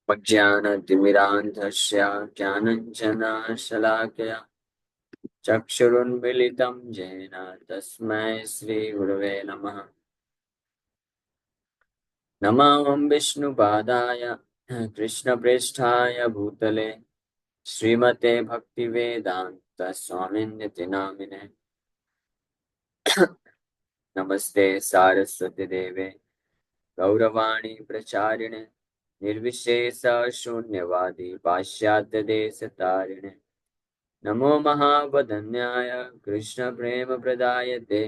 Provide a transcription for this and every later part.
अज्ञानतिमिरान्धस्य ज्ञानञ्जनशलाकया चक्षुरुन्मीलितं येन तस्मै श्रीगुरवे नमः। नमः विष्णुपादाय कृष्णप्रेष्ठाय भूतले श्रीमते भक्तिवेदान्त स्वामिन्यति नामिने। नमस्ते सारस्वती देवे गौरवाणी प्रचारिणे निर्विशेष शून्यवादी पाश्चात्य देश तारिणे। नमो महावदन्याय कृष्ण प्रेम प्रदायते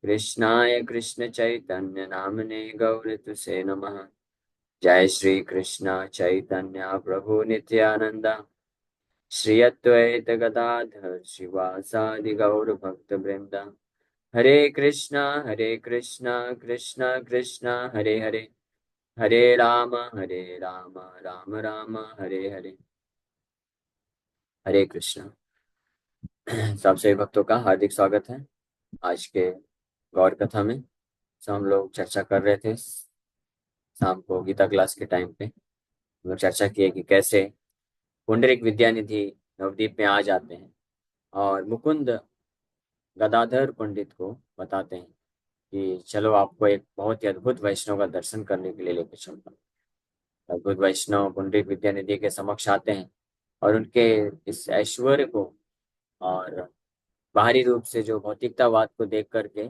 कृष्णाय कृष्ण चैतन्य नामने गौरतुसे नमः। जय श्री कृष्ण चैतन्य प्रभु नित्यानंद श्री अद्वैत गदाधर शिवासादि गौर भक्त वृंद। हरे कृष्णा कृष्णा कृष्णा हरे हरे, हरे राम राम राम हरे हरे। हरे कृष्णा। सब सभी भक्तों का हार्दिक स्वागत है। आज के गौर कथा में हम लोग चर्चा कर रहे थे शाम को गीता क्लास के टाइम पे। हम लोग चर्चा किए कि कैसे पुंडरीक विद्यानिधि नवदीप में आ जाते हैं और मुकुंद गदाधर पंडित को बताते हैं कि चलो आपको एक बहुत ही अद्भुत वैष्णव का दर्शन करने के लिए लेकर चलता हूँ। अद्भुत वैष्णव पुंडरीक विद्यानिधि के समक्ष आते हैं और उनके इस ऐश्वर्य को और बाहरी रूप से जो भौतिकतावाद को देख करके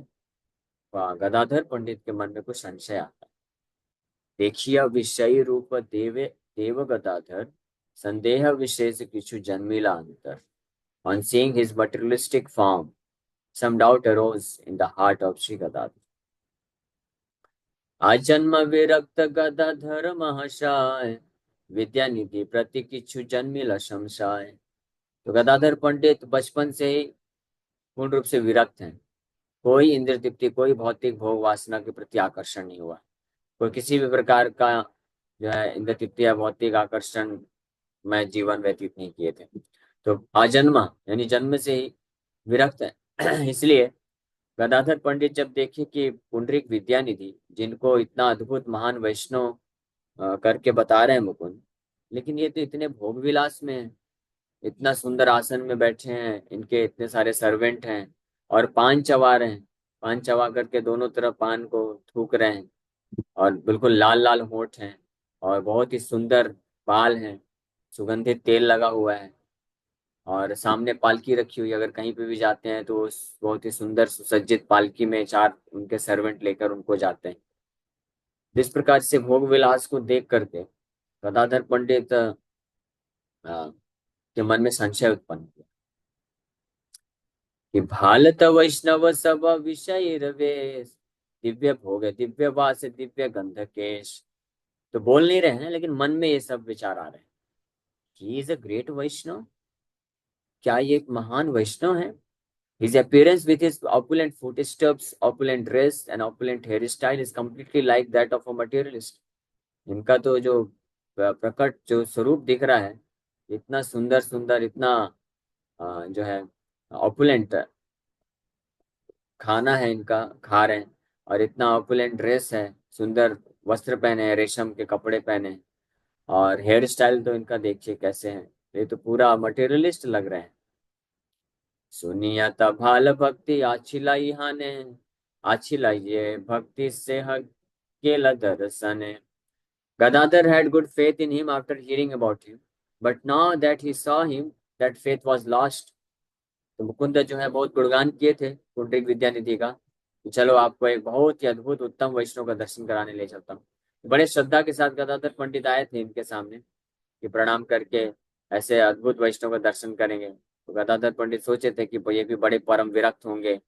गदाधर पंडित के मन में कुछ संशय आता है। देखिया विषय रूप देवे देव गदाधर संदेह विशेष किछु जन्मिला अंतर। On seeing his materialistic form, some doubt arose in the heart of Sri Gadadhar. आजन्म विरक्त गदाधर महाशय विद्यानिधि प्रति किछु जन्मिला संशय। तो गदाधर पंडित बचपन से ही पूर्ण रूप से विरक्त हैं। कोई इंद्र तृप्ति, कोई भौतिक भोग वासना के प्रति आकर्षण नहीं हुआ। कोई किसी भी प्रकार का जो है इंद्र तृप्ति या भौतिक आकर्षण में जीवन व्यतीत नहीं किए थे। तो आजन्मा यानी जन्म से ही विरक्त है। इसलिए गदाधर पंडित जब देखे कि पुंडरीक विद्यानिधि जिनको इतना अद्भुत महान वैष्णव करके बता रहे हैं मुकुंद, लेकिन ये तो इतने भोग विलास में है, इतना सुंदर आसन में बैठे हैं, इनके इतने सारे सर्वेंट हैं और पान चबा रहे हैं, पान चबा करके दोनों तरफ पान को थूक रहे हैं और बिल्कुल लाल लाल होंठ हैं और बहुत ही सुंदर बाल हैं, सुगंधित तेल लगा हुआ है और सामने पालकी रखी हुई है। अगर कहीं पे भी जाते हैं तो उस बहुत ही सुंदर सुसज्जित पालकी में चार उनके सर्वेंट लेकर उनको जाते हैं। जिस प्रकार से भोग विलास को देख करके गदाधर पंडित के मन में संशय उत्पन्न किया कि भालत वैष्णव सब विषय रवेश दिव्य भोग दिव्य वास दिव्य गंध केश। तो बोल नहीं रहे हैं लेकिन मन में ये सब विचार आ रहे हैं। ही इज अ ग्रेट वैष्णव, क्या ये एक महान वैष्णव है? His appearance with his opulent footsteps, opulent dress and opulent hairstyle is completely like that of a materialist. इनका तो जो प्रकट जो स्वरूप दिख रहा है, इतना सुंदर सुंदर, इतना जो है ऑपुलेंट खाना है इनका, खा रहे हैं और इतना ऑपुलेंट ड्रेस है, सुंदर वस्त्र पहने हैं, रेशम के कपड़े पहने हैं और हेयर स्टाइल तो इनका देखिए कैसे है। ये तो पूरा मटेरियलिस्ट लग रहे हैं। सुनिया भाल भक्ति आछिलाई हाने आछिलाइए भक्ति से हक केला दर्शने। Gadadhar had good faith in him after hearing about him, but now that he saw him, that faith was lost. तो मुकुंद जो है बहुत गुणगान किए थे पुंडरीक विद्यानिधि का कि चलो आपको एक बहुत ही अद्भुत उत्तम वैष्णव का दर्शन कराने ले चलता हूँ। बड़े श्रद्धा के साथ गदाधर पंडित आए थे इनके सामने कि प्रणाम करके ऐसे अद्भुत वैष्णव का दर्शन करेंगे। तो गदाधर पंडित सोचे थे कि ये भी बड़े परम विरक्त होंगे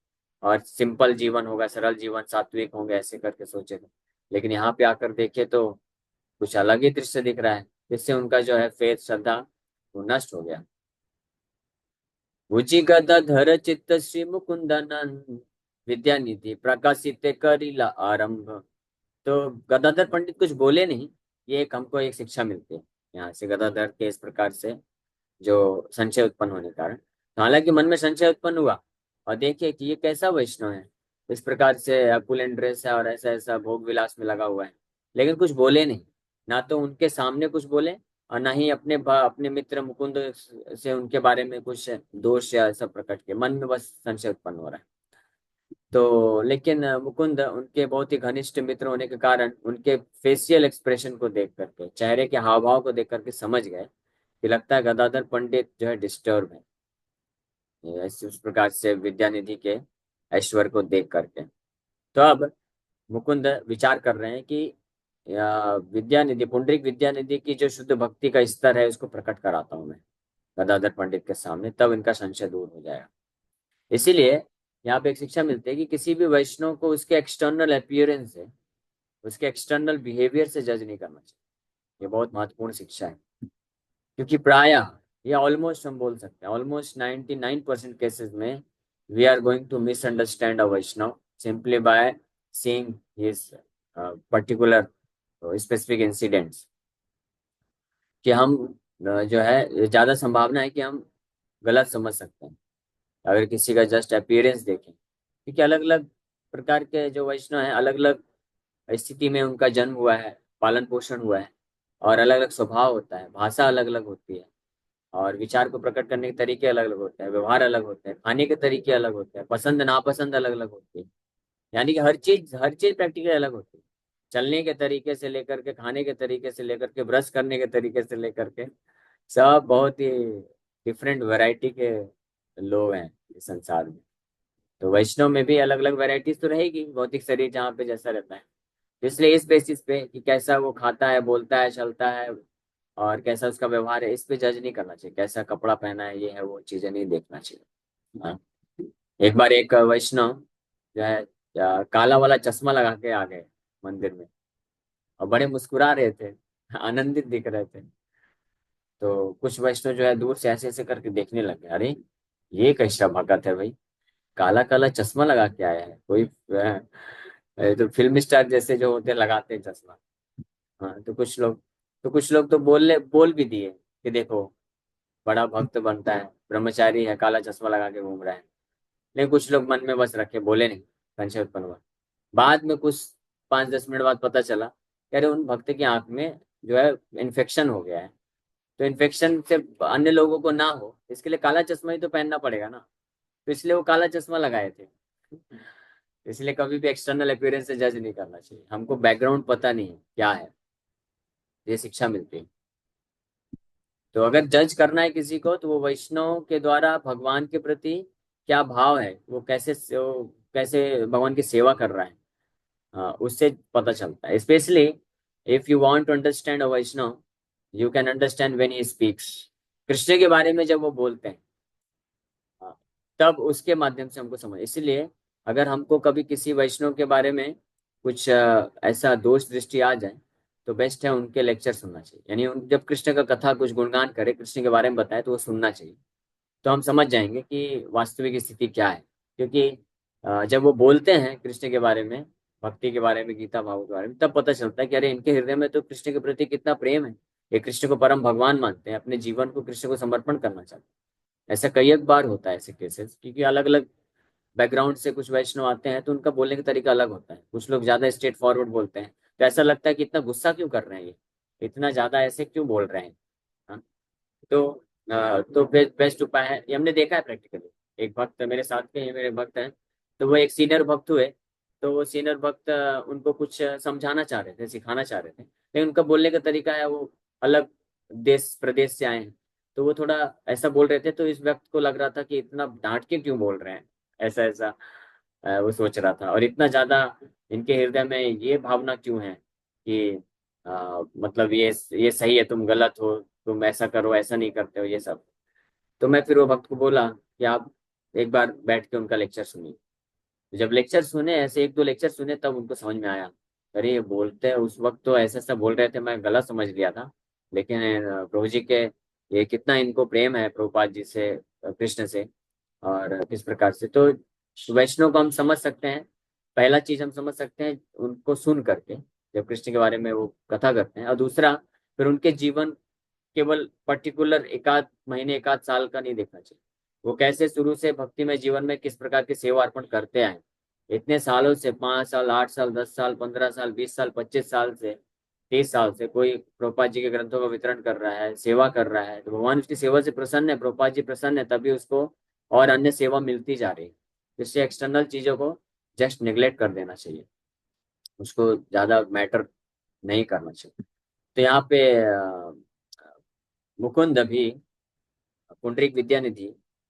और सिंपल जीवन होगा, सरल जीवन, सात्विक होंगे, ऐसे करके सोचे थे। लेकिन यहाँ पे आकर देखे तो कुछ अलग ही दृश्य दिख रहा है, जिससे उनका जो है फेथ, श्रद्धा, वो नष्ट हो गया। उची गदाधर चित्त श्री मुकुंदनंद विद्यानिधि प्रकाशित करिला आरंभ। तो गदाधर पंडित कुछ बोले नहीं। ये एक हमको एक शिक्षा मिलती है यहाँ से गदाधर के इस प्रकार से जो संशय उत्पन्न होने के कारण। तो हालांकि मन में संशय उत्पन्न हुआ और देखिए कि ये कैसा वैष्णव है, इस प्रकार से अपुलेंट ड्रेस है और ऐसा ऐसा भोग विलास में लगा हुआ है, लेकिन कुछ बोले नहीं। ना तो उनके सामने कुछ बोले और ना ही अपने मित्र मुकुंद से उनके बारे में कुछ दोष या ऐसा प्रकट किया। मन में बस संशय उत्पन्न हो रहा है। तो लेकिन मुकुंद उनके बहुत ही घनिष्ठ मित्र होने के कारण उनके फेशियल एक्सप्रेशन को देख करके, चेहरे के हाव भाव को देख करके समझ गए कि लगता है गदाधर पंडित जो है डिस्टर्ब है, उस प्रकार से विद्यानिधि के ऐश्वर्य को देख करके। तो अब मुकुंद विचार कर रहे हैं कि विद्यानिधि, पुंडरीक विद्यानिधि की जो शुद्ध भक्ति का स्तर है उसको प्रकट कराता हूं मैं गदाधर पंडित के सामने, तब इनका संशय दूर हो जाएगा। इसीलिए यहाँ पे एक शिक्षा मिलती है कि किसी भी वैष्णव को उसके एक्सटर्नल अपीयरेंस से, उसके एक्सटर्नल बिहेवियर से जज नहीं करना चाहिए। ये बहुत महत्वपूर्ण शिक्षा है, क्योंकि प्रायः या ऑलमोस्ट हम बोल सकते हैं ऑलमोस्ट 99% केसेस में we are going to misunderstand a Vaishnava simply by seeing his particular specific incidents, कि हम जो है ज्यादा संभावना है कि हम गलत समझ सकते हैं अगर किसी का जस्ट अपीयरेंस देखें। क्योंकि अलग अलग प्रकार के जो वैष्णव हैं, अलग अलग स्थिति में उनका जन्म हुआ है, पालन पोषण हुआ है, और अलग अलग स्वभाव होता है, भाषा अलग अलग होती है, और विचार को प्रकट करने के तरीके अलग अलग होते हैं, व्यवहार अलग होते हैं, खाने के तरीके अलग होते हैं, पसंद नापसंद अलग अलग होती है। यानी कि हर चीज प्रैक्टिकली अलग होती है। चलने के तरीके से लेकर के, खाने के तरीके से लेकर के, ब्रश करने के तरीके से लेकर के, सब बहुत ही डिफरेंट वैरायटी के लोग हैं इस संसार में। तो वैष्णव में भी अलग अलग वैरायटीज तो रहेगी, भौतिक शरीर जहाँ पे जैसा रहता है। तो इसलिए इस बेसिस पे कि कैसा वो खाता है, बोलता है, चलता है, और कैसा उसका व्यवहार है, इस पे जज नहीं करना चाहिए। कैसा कपड़ा पहना है, ये है वो चीजें नहीं देखना चाहिए। हाँ। एक बार एक वैष्णव जो है काला वाला चश्मा लगा के आ गए मंदिर में, और बड़े मुस्कुरा रहे थे, आनंदित दिख रहे थे। तो कुछ वैष्णव जो है दूर से ऐसे ऐसे करके देखने लगे, अरे ये कैसा भगत है भाई, काला काला चश्मा लगा के आया है, कोई तो फिल्म स्टार जैसे जो होते हैं लगाते हैं चश्मा। हाँ, तो कुछ लोग तो बोल भी दिए कि देखो बड़ा भक्त बनता है, ब्रह्मचारी है, काला चश्मा लगा के घूम रहा है। लेकिन कुछ लोग मन में बस रखे, बोले नहीं, संशय उत्पन्न हुआ। बाद में कुछ 5-10 मिनट बाद पता चला कि अरे उन भक्त की आंख में जो है इन्फेक्शन हो गया है। तो इन्फेक्शन से अन्य लोगों को ना हो, इसके लिए काला चश्मा ही तो पहनना पड़ेगा ना। तो इसलिए वो काला चश्मा लगाए थे। इसलिए कभी भी एक्सटर्नल अपीयरेंस से जज नहीं करना चाहिए, हमको बैकग्राउंड पता नहीं है क्या है। ये शिक्षा मिलती है। तो अगर जज करना है किसी को, तो वो वैष्णव के द्वारा भगवान के प्रति क्या भाव है, वो कैसे भगवान की सेवा कर रहा है, उससे पता चलता है। Specially if you want to understand a Vaishnava, you can understand when he speaks. Krishna के बारे में जब वो बोलते हैं, हाँ, तब उसके माध्यम से हमको समझ। इसलिए अगर हमको कभी किसी वैष्णव के बारे में कुछ ऐसा दोष दृष्टि आ जाए, तो बेस्ट है उनके लेक्चर सुनना चाहिए। यानी जब कृष्ण का कथा कुछ गुणगान करे, कृष्ण के बारे में बताए, तो वो सुनना चाहिए। तो हम समझ जाएंगे कि वास्तविक स्थिति क्या है। क्योंकि जब वो बोलते हैं कृष्ण के बारे में, भक्ति के बारे में, गीता भाव के बारे में, तब पता चलता है कि अरे इनके हृदय में तो कृष्ण के प्रति कितना प्रेम है। ये कृष्ण को परम भगवान मानते हैं, अपने जीवन को कृष्ण को समर्पण करना चाहते हैं। ऐसा कई एक बार होता है ऐसे केसेस, क्योंकि अलग अलग बैकग्राउंड से कुछ वैष्णव आते हैं, तो उनका बोलने का तरीका अलग होता है। कुछ लोग ज्यादा स्ट्रेट फॉरवर्ड बोलते हैं, तो ऐसा लगता है कि इतना गुस्सा क्यों कर रहे हैं, ये इतना ज्यादा ऐसे क्यों बोल रहे हैं। हाँ? तो तो बेस्ट उपाय है, ये हमने देखा है प्रैक्टिकली। एक भक्त मेरे साथ के हैं, मेरे भक्त हैं, तो वो एक सीनियर भक्त हुए। तो वो सीनियर भक्त उनको कुछ समझाना चाह रहे थे, सिखाना चाह रहे थे, लेकिन उनका बोलने का तरीका है वो अलग देश प्रदेश से आए हैं। तो वो थोड़ा ऐसा बोल रहे थे, तो इस व्यक्ति को लग रहा था कि इतना डांट के क्यों बोल रहे हैं, ऐसा ऐसा वो सोच रहा था। और इतना ज्यादा इनके हृदय में ये भावना क्यों है कि मतलब ये सही है, तुम गलत हो, तुम ऐसा करो, ऐसा नहीं करते हो, ये सब। तो मैं फिर वो भक्त को बोला कि आप एक बार बैठ के उनका लेक्चर सुनिए। जब लेक्चर सुने, ऐसे एक दो लेक्चर सुने, तब उनको समझ में आया, अरे ये बोलते हैं उस वक्त तो ऐसा ऐसा बोल रहे थे, मैं गलत समझ लिया था। लेकिन प्रभु जी के ये कितना इनको प्रेम है प्रभुपाद जी से, कृष्ण से, और किस प्रकार से। तो वैष्णव को हम समझ सकते हैं। पहला चीज हम समझ सकते हैं उनको सुन करके, जब कृष्ण के बारे में वो कथा करते हैं। और दूसरा, फिर उनके जीवन केवल पर्टिकुलर एकाध महीने एकाध साल का नहीं देखना चाहिए। वो कैसे शुरू से भक्ति में जीवन में किस प्रकार की सेवा अर्पण करते आए, इतने सालों से, 5 साल, 8 साल, 10 साल, 15 साल, 20 साल, 25 साल से, 30 साल से कोई प्रभुपाद जी के ग्रंथों का वितरण कर रहा है, सेवा कर रहा है, तो भगवान उसकी सेवा से प्रसन्न है, प्रभुपाद जी प्रसन्न है, तभी उसको और अन्य सेवा मिलती जा रही है। इससे एक्सटर्नल चीजों को जस्ट निग्लेक्ट कर देना चाहिए, उसको ज्यादा मैटर नहीं करना चाहिए। तो यहाँ पे मुकुंद भी पुंडरीक विद्यानिधि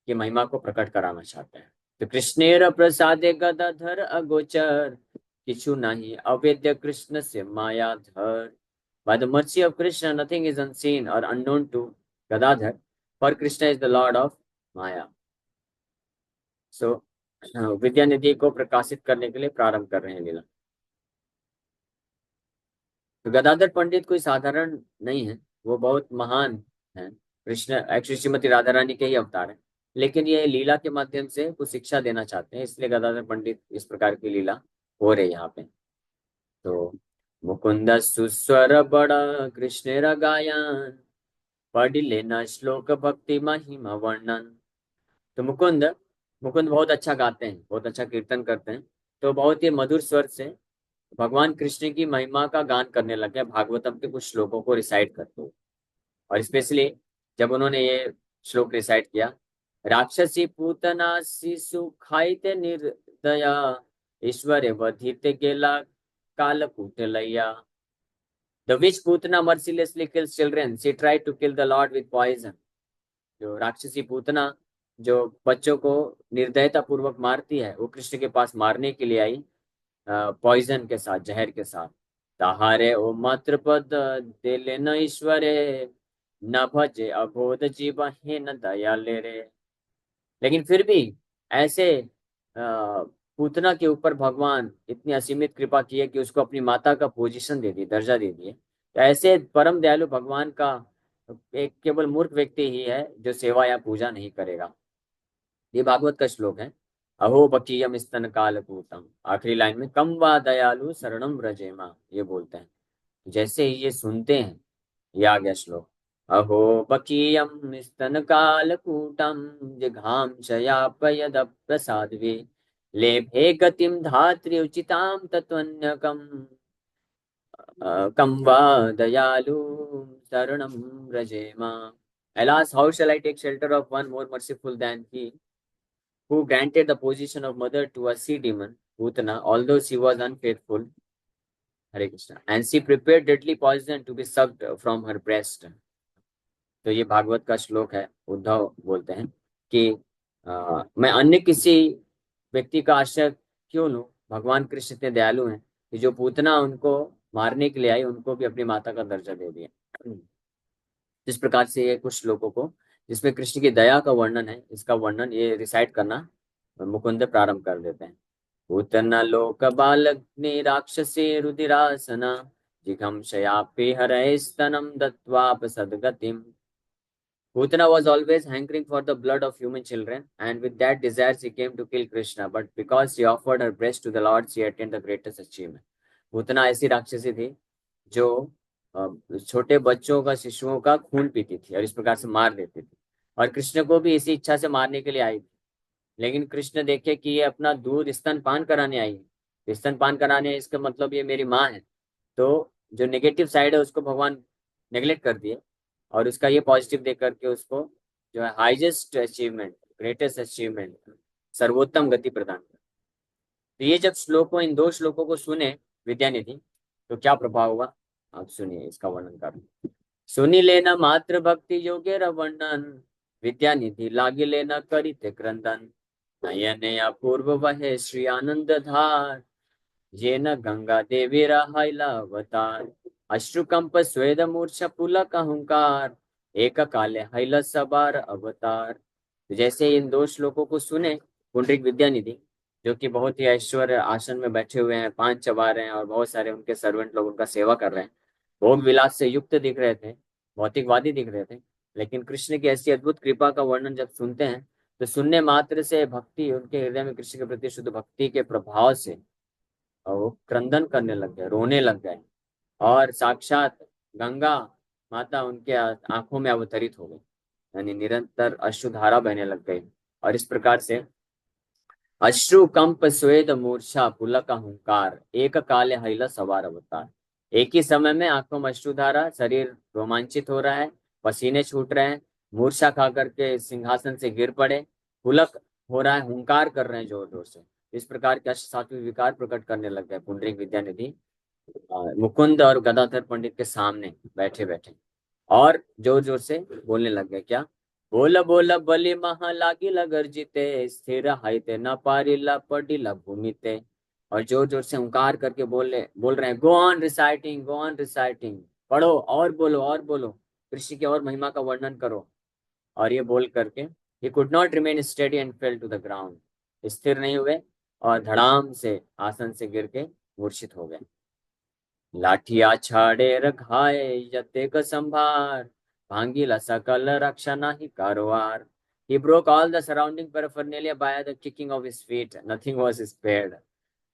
की महिमा को प्रकट कराना चाहते हैं। तो कृष्णेर प्रसादे गदाधर अगोचर, किछु नहीं अवेद्य कृष्ण से Mayadhar. By the mercy of Krishna, nothing is unseen or unknown to Gadadhar, for Krishna is the Lord of Maya. So, Vidyanidhi को प्रकाशित करने के लिए प्रारंभ कर रहे हैं लीला। तो गदाधर पंडित कोई साधारण नहीं है, वो बहुत महान है। कृष्ण एक्चुअली श्रीमती राधा रानी के ही अवतार है, लेकिन ये लीला के माध्यम से कुछ शिक्षा देना चाहते हैं, इसलिए गदाधर पंडित इस प्रकार की लीला हो रही है यहाँ पे। तो मुकुंद सुस्वर बड़ा कृष्ण गायन, पढ़ लेना श्लोक भक्ति महिमा वर्णन। तो मुकुंद मुकुंद बहुत अच्छा गाते हैं, बहुत अच्छा कीर्तन करते हैं, तो बहुत ही मधुर स्वर से भगवान कृष्ण की महिमा का गान करने लगे, भागवतम के कुछ श्लोकों को रिसाइट करते हुए। और स्पेशली जब उन्होंने ये श्लोक रिसाइट किया, राक्षसी पूतना शिशु खाइते निर्दया, ईश्वरे वधिते गेला कालकूट लैया। The witch Putana mercilessly kills children. She tried to kill the Lord with poison. जो राक्षसी पूतना जो बच्चों को निर्दयता पूर्वक मारती है, वो कृष्ण के पास मारने के लिए आई, पॉइजन के साथ, जहर के साथ। ताहारे ओ मात्र पद दे लेना ईश्वरे, न भजे अबोध जीव हे न दया ले रे। लेकिन फिर भी ऐसे पूतना के ऊपर भगवान इतनी असीमित कृपा की है कि उसको अपनी माता का पोजीशन दे दी, दर्जा दे दिए। तो ऐसे परम दयालु भगवान का एक केवल मूर्ख व्यक्ति ही है जो सेवा या पूजा नहीं करेगा। ये भागवत का श्लोक है। अहो बकीयम स्तन कालकूटम, आखिरी लाइन में कम वा दयालु शरणम व्रजेमा, ये बोलते हैं। जैसे ही ये सुनते हैं, ये आ गया श्लोक। अहो बकीयम स्तन कालकूटम, जिघाम शयापयद प्रसाद्वे, लेभे गतिम धात्री उचिताम तत्वन्यकम, कम वा दयालु शरणम व्रजेमा। Alas, how shall I take shelter of one more merciful than he, who granted the position of mother to a sea demon, Putana, although she was unfaithful. Hare Krishna. And she prepared deadly poison to be sucked from her breast. तो ये भागवत का श्लोक है। उद्धव बोलते हैं कि मैं अन्य किसी व्यक्ति का आश्रय क्यों लूं, भगवान कृष्ण इतने दयालु हैं कि जो पूतना उनको मारने के लिए आई, उनको भी अपनी माता का दर्जा दे दिया। जिस प्रकार से ये कुछ श्लोकों को जिसमें कृष्ण की दया का वर्णन है, इसका वर्णन ये रिसाइट करना मुकुंद प्रारंभ कर देते हैं। पूतना लोक बालग्नि राक्षसी रुधिरासना, जिघम शयापि हरये स्तनम दत्वाप सद्गतिम। Putana was always hankering for the blood of human children, and with that desire she came to kill Krishna. But because she offered her breast to the Lord, she attained the greatest achievement. Putana ऐसी राक्षसी थी जो छोटे बच्चों का, शिशुओं का खून पीती थी और इस प्रकार से मार देती थी, और कृष्ण को भी इसी इच्छा से मारने के लिए आई थी। लेकिन कृष्ण देखे कि ये अपना दूध स्तन पान कराने आई है, स्तन पान कराने, इसका मतलब ये मेरी माँ है, तो जो नेगेटिव साइड है उसको भगवान नेग्लेक्ट कर दिए और उसका ये पॉजिटिव देख करके उसको जो है हाईएस्ट अचीवमेंट, ग्रेटेस्ट अचीवमेंट, सर्वोत्तम गति प्रदान कर। तो ये जब श्लोकों, इन दो श्लोकों को सुने विद्यानिधि, तो क्या प्रभाव हुआ आप सुनिए, इसका वर्णन कर। सुनी लेना मात्र भक्ति योगे वर्णन, विद्यानिधि लागे लेना करिते क्रंदन। नयने अपूर्व वहे श्री आनंद धार, ये न गंगा देवी अवतार। अश्रुकंप स्वेद मूर्छा पुलक अहंकार, एक काले हैल सबार अवतार। तो जैसे इन दो श्लोकों को सुने पुंडरीक विद्यानिधि, जो कि बहुत ही ऐश्वर्य आसन में बैठे हुए हैं, पांच चबा रहे हैं और बहुत सारे उनके सर्वेंट लोग उनका सेवा कर रहे हैं, भोग विलास से युक्त दिख रहे थे, भौतिकवादी दिख रहे थे, लेकिन कृष्ण की ऐसी अद्भुत कृपा का वर्णन जब सुनते हैं, तो सुनने मात्र से भक्ति उनके हृदय में, कृष्ण के प्रति शुद्ध भक्ति के प्रभाव से और वो क्रंदन करने लग गए, रोने लग गए, और साक्षात गंगा माता उनके आंखों में अवतरित हो गई, यानी निरंतर अश्रुधारा बहने लग गई। और इस प्रकार से अश्रु कंप स्वेद मूर्छा पुलक अहंकार, एक काले हैल सवार अवतार। एक ही समय में आंखों में अश्रुधारा, शरीर रोमांचित हो रहा है, पसीने छूट रहे हैं, मूर्छा खा करके सिंहासन से गिर पड़े, पुलक हो रहा है, हुंकार कर रहे हैं जोर जोर से। इस प्रकार के अष्ट सात्विक विकार प्रकट करने लग गए पुंडरीक विद्यानिधि मुकुंद और गदाधर पंडित के सामने बैठे बैठे, और जोर जोर से बोलने लग गए। क्या? बोल बोल बलि महा लागिला गर्जिते, स्थिर हाइते न पारिला पडिला भूमिते। और जोर जोर से हुंकार करके बोल रहे हैं, go on reciting, go on reciting, पढ़ो और बोलो और बोलो, कृष्ण की और महिमा का वर्णन करो। और ये बोल करके ही could not remain steady and fell to the ground, स्थिर नहीं हुए और धड़ाम से आसन से गिर के मूर्छित हो गए। लाठिया छाड़े रखाए यतेक संभार, भांगीला सकल रक्षा नाही Karwar. He broke all the surrounding paraphernalia by the kicking of his feet. Nothing was spared.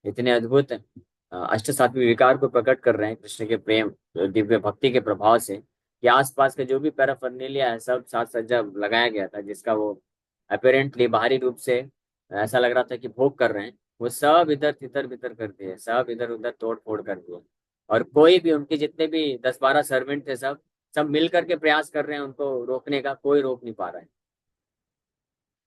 इतने अद्भुत अष्ट सात्विक विकार को प्रकट कर रहे हैं कृष्ण के प्रेम, दिव्य भक्ति के प्रभाव से, कि आसपास के जो भी पैराफर्नेलिया है सब साज सज्जा लगाया गया था, जिसका वो अपेरेंटली बाहरी रूप से ऐसा लग रहा था कि भोग कर रहे हैं, वो सब इधर तितर बितर कर दिए, सब इधर उधर तोड़ फोड़ कर दिए। और कोई भी, उनके जितने भी 10-12 सर्वेंट थे, सब सब मिल करके प्रयास कर रहे हैं उनको रोकने का, कोई रोक नहीं पा रहा है।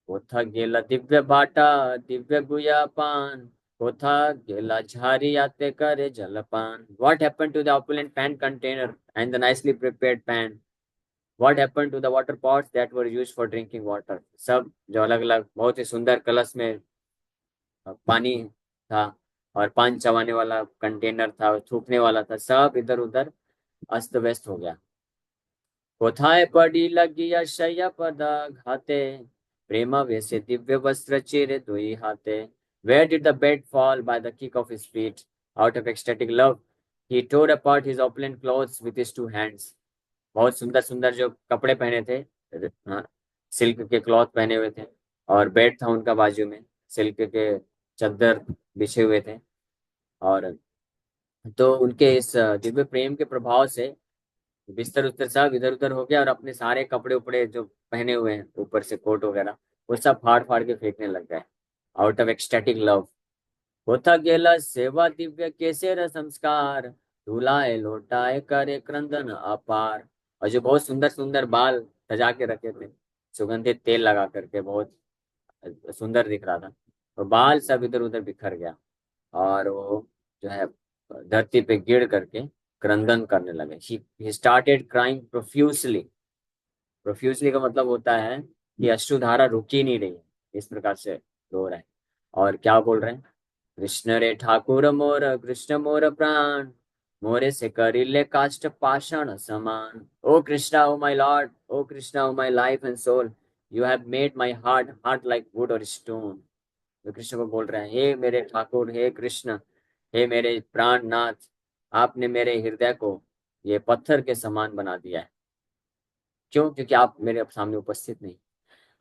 कोथा गेला दिव्य भाटा, दिव्य गुयापान, कोथा गेला झारी आते करे जलपान। What happened to the opulent pan container and the nicely prepared pan? What happened to the water pots that were used for drinking water? सब जो अलग अलग बहुत ही सुंदर कलश में पानी था, और पान चबाने वाला कंटेनर था, थूकने वाला था, सब इधर उधर अस्त व्यस्त हो गया। कोथाए पड़ी लगी शय्या पदा घाते, प्रेमा वैसे दिव्य वस्त्र चिरे दुई हाथे। Where did the bed fall by the kick of his feet? Out of ecstatic love, he tore apart his opulent clothes with his two hands. बहुत सुंदर सुंदर जो कपड़े पहने थे, हाँ, सिल्क के क्लॉथ पहने हुए थे, और बेड था उनका बाजू में, सिल्क के चादर बिछे हुए थे। और तो उनके इस दिव्य प्रेम के प्रभाव से बिस्तर उस्तर सब इधर उधर हो गया, और अपने सारे कपड़े उपड़े जो पहने हुए हैं ऊपर से कोट वगैरह, वो सब फाड़ फाड़ के फेंकने लग गए। आउट ऑफ एक्सटैटिक लव, होता गेला सेवा दिव्य कैसे र संस्कार, धुलाए लोटाए करे क्रंदन अपार। और जो बहुत सुंदर सुंदर बाल सजा के रखे थे, सुगंधित तेल लगा करके, बहुत सुंदर दिख रहा था, तो बाल सब इधर उधर बिखर गया, और वो जो है धरती पे गिर करके क्रंदन करने लगे। He started crying profusely. Profusely का मतलब होता है कि अश्रुधारा रुक ही नहीं रही है, इस प्रकार से रो रहे हैं। और क्या बोल रहे हैं? कृष्ण रे ठाकुर मोर, कृष्ण मोर प्राण, मोरे से करिले काष्ट पाषाण समान। Oh Krishna, oh my lord, oh Krishna, oh my life and soul, you have made my heart heart like wood और स्टोन। तो कृष्ण को बोल रहे हैं, हे मेरे ठाकुर, हे कृष्ण, हे मेरे प्राणनाथ, आपने मेरे हृदय को ये पत्थर के समान बना दिया है। क्यों? क्योंकि आप मेरे सामने उपस्थित नहीं।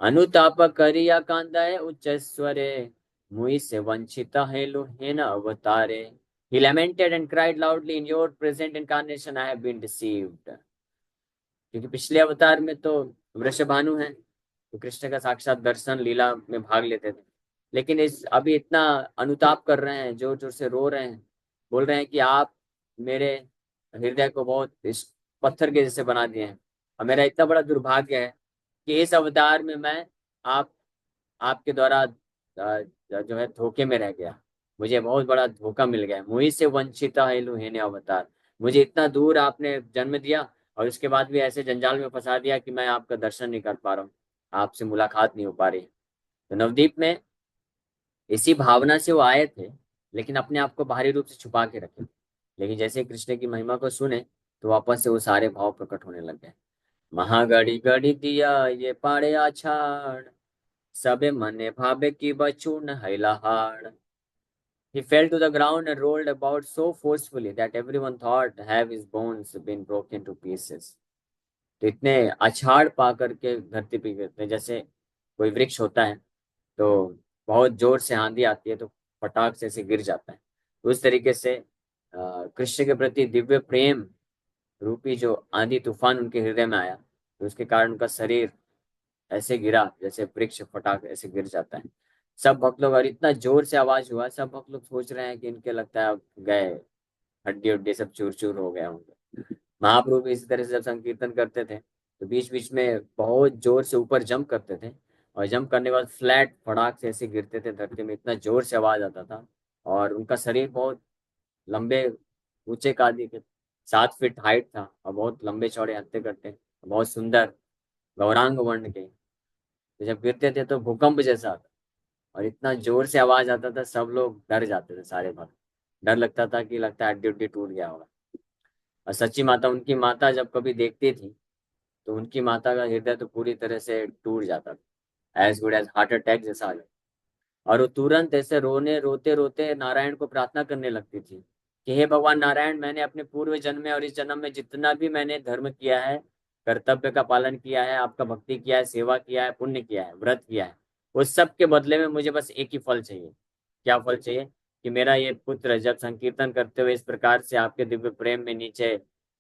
अनुताप करिया कांदा है उच्च स्वरे, मुई से वंचिता है लुहेन अवतारे। He lamented and cried loudly, in your present incarnation I have been deceived. क्योंकि पिछले अवतार में तो वृषभानु हैं, तो कृष्ण का साक्षात दर्शन लीला में भाग लेते थे, लेकिन इस अभी इतना अनुताप कर रहे हैं, जोर जोर से रो रहे हैं, बोल रहे हैं कि आप मेरे हृदय को बहुत इस पत्थर के जैसे बना दिए हैं, और मेरा इतना बड़ा दुर्भाग्य है कि इस अवतार में मैं आप आपके द्वारा जो है धोखे में रह गया, मुझे बहुत बड़ा धोखा मिल गया। मुझी से वंचिता है लुहेने अवतार, मुझे इतना दूर आपने जन्म दिया, और उसके बाद भी ऐसे जंजाल में फंसा दिया कि मैं आपका दर्शन नहीं कर पा रहा हूँ, आपसे मुलाकात नहीं हो पा रही। तो नवदीप में इसी भावना से वो आए थे, लेकिन अपने आप को बाहरी रूप से छुपा के रखे थे। लेकिन जैसे कृष्ण की महिमा को सुने, तो वापस से वो सारे भाव प्रकट होने लग गए। महागड़ी गड़ी दिया ये पाड़े आछाड़, सबे मने भावे की बचू न हैलाहाड़। He fell to the ground and rolled about so forcefully that everyone thought have his bones been broken to pieces. तो इतने अछाड़ पा करके धरती पे गिरते हैं, जैसे कोई वृक्ष होता है तो बहुत जोर से आंधी आती है तो फटाक से ऐसे गिर जाता है। तो उस तरीके से कृष्ण के प्रति दिव्य प्रेम रूपी जो आंधी तूफान उनके हृदय में आया, तो उसके कारण उनका शरीर ऐसे गिरा जैसे वृक्ष फटाक ऐसे गिर जाता है। सब भक्त लोग, और इतना जोर से आवाज हुआ, सब भक्त लोग सोच रहे हैं कि इनके लगता है अब गए, हड्डी उड्डी सब चूर चूर हो गया होंगे। महाप्रभु भी इसी तरह से जब संकीर्तन करते थे तो बीच बीच में बहुत जोर से ऊपर जंप करते थे, और जंप करने के बाद फ्लैट फड़ाक से ऐसे गिरते थे धरती में, इतना जोर से आवाज आता था। और उनका शरीर बहुत लंबे ऊंचे कादी के, 7 फीट हाइट था, और बहुत लंबे चौड़े हत्ते कट्टे, बहुत सुंदर गौरांग वर्ण के। तो जब गिरते थे तो भूकंप जैसा आता, और इतना जोर से आवाज आता था, सब लोग डर जाते थे, सारे भक्त। डर लगता था कि लगता है हड्डी उड्डी टूट गया होगा। और सच्ची माता, उनकी माता जब कभी देखती थी तो उनकी माता का हृदय तो पूरी तरह से टूट जाता था, as good as heart attack जैसा आ जाता। और वो तुरंत ऐसे रोने रोते रोते नारायण को प्रार्थना करने लगती थी कि हे भगवान नारायण, मैंने अपने पूर्व जन्म में और इस जन्म में जितना भी मैंने धर्म किया है, कर्तव्य का पालन किया है, आपका भक्ति किया है, सेवा किया है, पुण्य किया है, व्रत किया है, उस सब के बदले में मुझे बस एक ही फल चाहिए। क्या फल चाहिए? कि मेरा ये पुत्र जब संकीर्तन करते हुए इस प्रकार से आपके दिव्य प्रेम में नीचे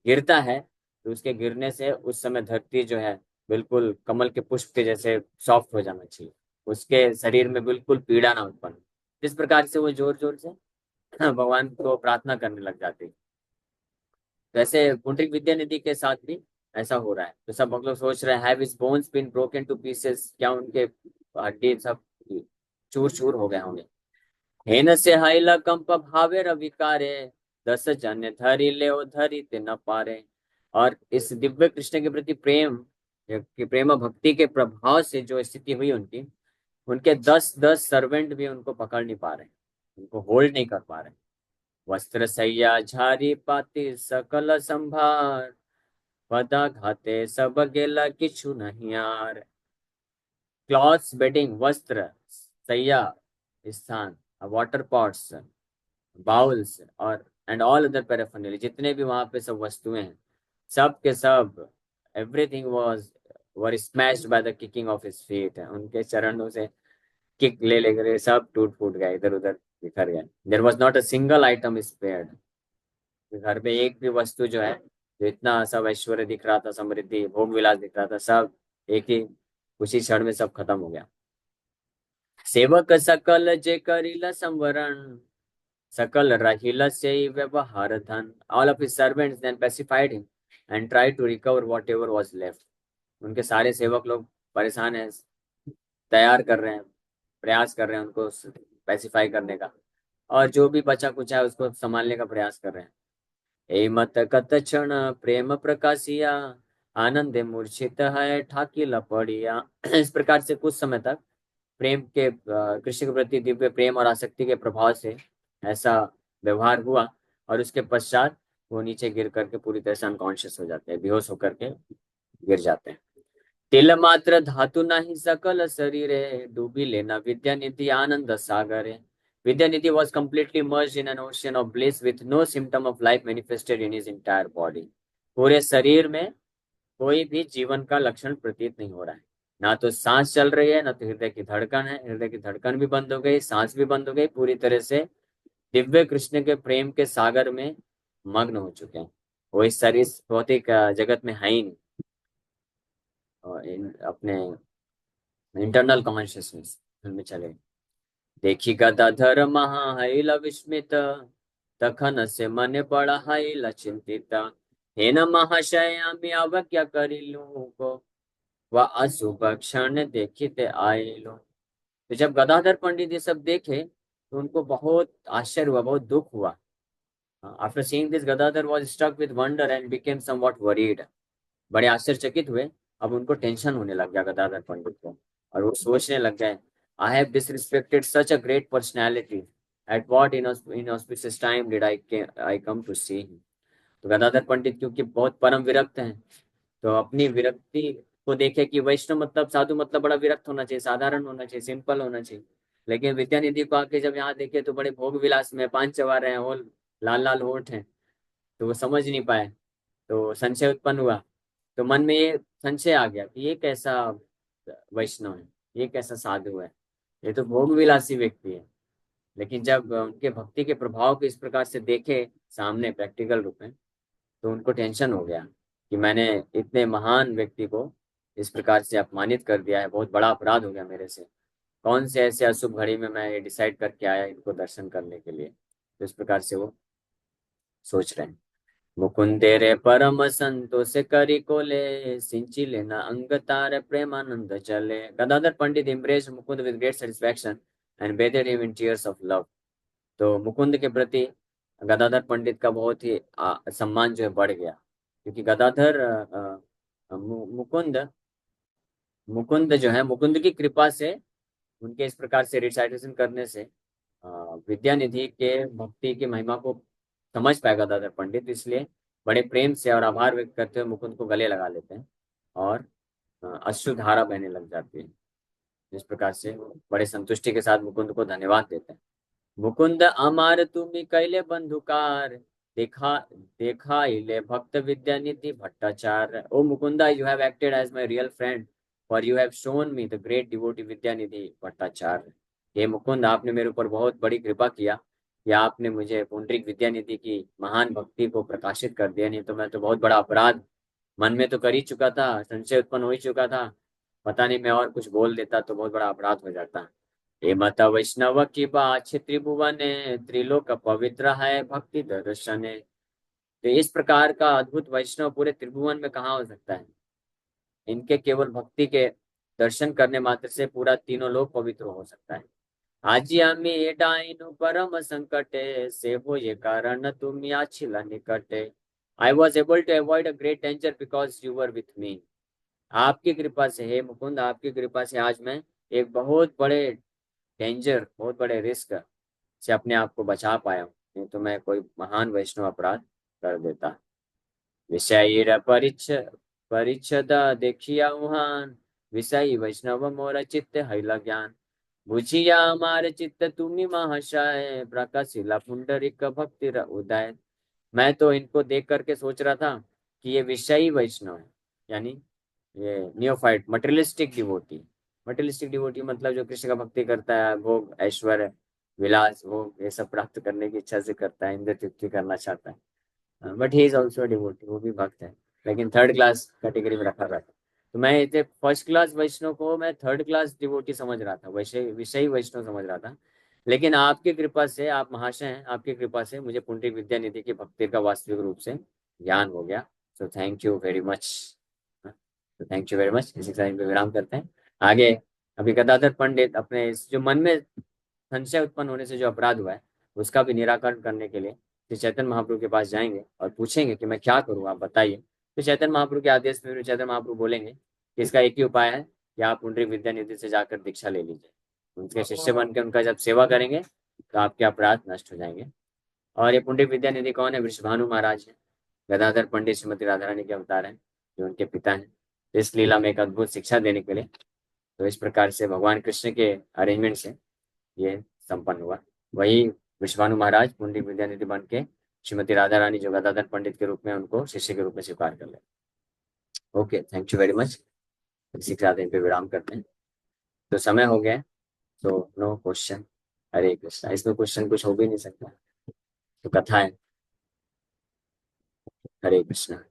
गिरता है, तो उसके गिरने से उस समय धरती जो है बिल्कुल कमल के पुष्प के जैसे सॉफ्ट हो जाना चाहिए, उसके शरीर में बिल्कुल पीड़ा ना उत्पन्न। इस प्रकार से वो जोर जोर से भगवान को प्रार्थना करने लग जाते। वैसे पुंडरीक विद्यानिधि के साथ भी ऐसा हो रहा है। तो सब हम लोग सोच रहे हैं, have his bones been broken to pieces, क्या उनके हड्डी सब चूर चूर हो गए होंगे। हेन से हाइला कंप भावे रविकारे, 10 जन धरि ले धरि ते न पारे। और इस दिव्य कृष्ण के प्रति प्रेम कि प्रेम भक्ति के प्रभाव से जो स्थिति हुई उनकी, उनके 10-10 सर्वेंट भी उनको पकड़ नहीं पा रहे, उनको होल्ड नहीं कर पा रहे। वस्त्र सैया झारी पाती सकल संभार, पदा घाते सब गेला किछु नहीं यार। क्लॉथ्स, बेडिंग, वस्त्र, सैया, स्थान, वाटर पॉट्स, बाउल्स, और एंड ऑल अदर पैराफर्नली, जितने भी वहां पे सब वस्तुएं हैं, सब के सब, everything was were smashed by the kicking off his feet. उनके चरणों से किक ले लेकर सब टूट फूट गए, इधर उधर बिखर गए। There was not a single item spared. घर पे एक भी वस्तु जो है, जो इतना सब ऐश्वर्य दिख रहा था, समृद्धि भोग विलास दिख रहा था, सब एक ही उसी क्षण में सब खत्म हो गया। सेवक सकल जे करिला संवरण, सकल रहिला से व्यवहार धन। All of his servants then pacified him and try to recover whatever was left. उनके सारे सेवक लोग परेशान हैं, तैयार कर रहे हैं, प्रयास कर रहे हैं उनको पेसिफाई करने का, और जो भी बचा कुचा है उसको संभालने का प्रयास कर रहे हैं। ए मत कत क्षण प्रेम प्रकाशिया, आनंदे मूर्छित है ठाकिला पड़िया। इस प्रकार से कुछ समय तक प्रेम के कृष्ण के प्रति दिव्य प्रेम और आसक्ति के प्रभाव से ऐसा व्यवहार हुआ, और उसके पश्चात वो नीचे गिर करके पूरी तरह से अनकॉन्शियस हो जाते हैं, बेहोश होकर के गिर जाते हैं। तिल मात्र धातु नहीं सकल शरीरे, डूबी लेना विद्यानिधि आनंद सागरे। Vidyanidhi was completely immersed in an ocean of bliss with no symptom of life manifested in his entire body. पूरे शरीर में कोई भी जीवन का लक्षण प्रतीत नहीं हो रहा है, ना तो सांस चल रही है, ना तो हृदय की धड़कन है। हृदय की धड़कन भी बंद हो गई, सांस भी बंद हो गई, पूरी तरह से दिव्य कृष्ण के प्रेम के सागर में मग्न हो चुके हैं। वो इस शरीर भौतिक जगत में है ही नहीं, और अपने इंटरनल कॉन्शियसनेस में चले। देखी गदाधर महाहैल विस्मित, तखन से मन बड़ा हैल चिंतित। हे न महाशयामी अवज्ञा करिलु को, वह अशुभ क्षण देखिते आयलो। तो जब गदाधर पंडित ये सब देखे तो उनको बहुत आश्चर्य हुआ, बहुत दुख हुआ। After seeing this Gadadhar was struck with wonder and became somewhat worried. बड़े आश्चर्यचकित हुए, अब उनको टेंशन होने लग गया गदाधर पंडित को, और वो सोचने लग गए, I have disrespected such a great personality, at what inauspicious time did I come to see him. तो गदाधर पंडित क्योंकि बहुत परम विरक्त हैं, तो अपनी विरक्ति को देखे कि वैष्णव मतलब साधु मतलब बड़ा विरक्त होना चाहिए, साधारण होना चाहिए, सिंपल होना चाहिए। लेकिन विद्यानिधि को आके जब यहाँ देखे तो बड़े भोग विलास में पान चबा रहे हैं, और लाल लाल होठ हैं, तो वो समझ नहीं पाए, तो संशय उत्पन्न हुआ। तो मन में ये संशय आ गया कि ये कैसा वैष्णव है, ये कैसा साधु है, ये तो भोग विलासी व्यक्ति है। लेकिन जब उनके भक्ति के प्रभाव को इस प्रकार से देखे सामने प्रैक्टिकल रूप में, तो उनको टेंशन हो गया कि मैंने इतने महान व्यक्ति को इस प्रकार से अपमानित कर दिया है, बहुत बड़ा अपराध हो गया मेरे से। कौन से ऐसे अशुभ घड़ी में मैं ये डिसाइड करके आया इनको दर्शन करने के लिए। तो इस प्रकार से वो सोच रहे हैं। मुकुंद तेरे परम संतोष करी कोले, सिंची लेना अंग तार प्रेमानंद चले। गदाधर पंडित embraced Mukund with great satisfaction and bathed him in tears of love। तो मुकुंद के प्रति गदाधर पंडित का बहुत ही सम्मान जो है बढ़ गया, क्योंकि गदाधर मुकुंद मुकुंद जो है, मुकुंद की कृपा से, उनके इस प्रकार से रिसाइटेशन करने से अ, विद्यानिधि के भक्ति की महिमा को समझ पाएगा गदाधर पंडित, इसलिए बड़े प्रेम से और आभार व्यक्त करते हुए मुकुंद को गले लगा लेते हैं और अश्रुधारा बहने लग जाती है। इस प्रकार से वो बड़े संतुष्टि के साथ मुकुंद को धन्यवाद देते हैं। मुकुंद अमार तुम्ही कैले बंधुकार, देखा देखा इले भक्त Vidyanidhi Bhattacharya. Oh Mukunda, you have acted as my real friend, for you have shown me the great devotee Vidyanidhi Bhattacharya. हे मुकुंद, आपने मेरे ऊपर बहुत बड़ी कृपा किया, या आपने मुझे पुंडरीक विद्यानिधि की महान भक्ति को प्रकाशित कर दिया, नहीं तो मैं तो बहुत बड़ा अपराध मन में तो कर ही चुका था, संशय उत्पन्न हो ही चुका था। पता नहीं, मैं और कुछ बोल देता तो बहुत बड़ा अपराध हो जाता। हे माता वैष्णव की बात त्रिभुवने, त्रिलोक पवित्र है भक्ति दर्शने। तो इस प्रकार का अद्भुत वैष्णव पूरे त्रिभुवन में कहाँ हो सकता है। इनके केवल भक्ति के दर्शन करने मात्र से पूरा तीनों लोक पवित्र हो सकता है। आजी आम्ही डाइनु परम संकटे, से हो ये कारण तुम याचिला निकटे। I was able to avoid a great danger because you were with me. आपकी कृपा से, हे मुकुंद, आपकी कृपा से आज मैं एक बहुत बड़े डेंजर, बहुत बड़े रिस्क से अपने आप को बचा पाया हूँ, नहीं तो मैं कोई महान वैष्णव अपराध कर देता। विषय परिच्छद देखिया उहान, विषय वैष्णव मोर चित्त हैला ज्ञान। बुझिया हमारे चित्त तुम्ही महाशय, प्रकाशिला पुंडरिक भक्ति उदय। मैं तो इनको देख करके सोच रहा था कि ये विषयी वैष्णव है, यानी ये neophyte materialistic devotee. Materialistic devotee मतलब जो कृष्ण का भक्ति करता है, भोग ऐश्वर्य विलास भोग ये सब प्राप्त करने की इच्छा से करता है, इंद्र तृप्ति करना चाहता है। But he is also devotee, वो भी भक्त है, लेकिन थर्ड क्लास कैटेगरी में रखा रहता है। तो मैं इसे फर्स्ट क्लास वैष्णव को मैं थर्ड क्लास डिवोटी समझ रहा था, वैसे विषयी वैष्णव समझ रहा था। लेकिन आपकी कृपा से, आप महाशय हैं, आपकी कृपा से मुझे पुंडरीक विद्यानिधि की भक्ति का वास्तविक रूप से ज्ञान हो गया। So thank you very much. तो थैंक यू वेरी मच, इसी टाइम पे विराम करते हैं। आगे अभी गदाधर पंडित अपने इस जो मन में संशय उत्पन्न होने से जो अपराध हुआ है, उसका भी निराकरण करने के लिए श्री चैतन्य महाप्रभु के पास जाएंगे और पूछेंगे कि मैं क्या करूँ, आप बताइए। तो चैतन्य महाप्रभु के आदेश में चैतन्य महाप्रभु बोलेंगे कि इसका एक ही उपाय है कि आप पुंडरीक विद्यानिधि से जाकर दीक्षा ले लीजिए। उनके शिष्य बन के उनका जब सेवा करेंगे तो आपके अपराध नष्ट हो जाएंगे। और ये पुंडरीक विद्यानिधि कौन है? वृषभानु महाराज है, गदाधर पंडित श्रीमती राधा रानी के अवतार हैं, जो उनके पिता हैं। इस लीला में एक अद्भुत शिक्षा देने के लिए, तो इस प्रकार से भगवान कृष्ण के अरेंजमेंट से ये संपन्न हुआ। वही विश्वानु महाराज पुंडरीक विद्यानिधि बन के श्रीमती राधा रानी जो गदाधर पंडित के रूप में उनको शिष्य के रूप में स्वीकार कर ले। Okay, thank you very much. इसी के साथ इन पे विराम करते हैं। तो समय हो गया है, तो नो क्वेश्चन। हरे कृष्णा। इसमें क्वेश्चन कुछ हो भी नहीं सकता, तो कथा है। हरे कृष्णा।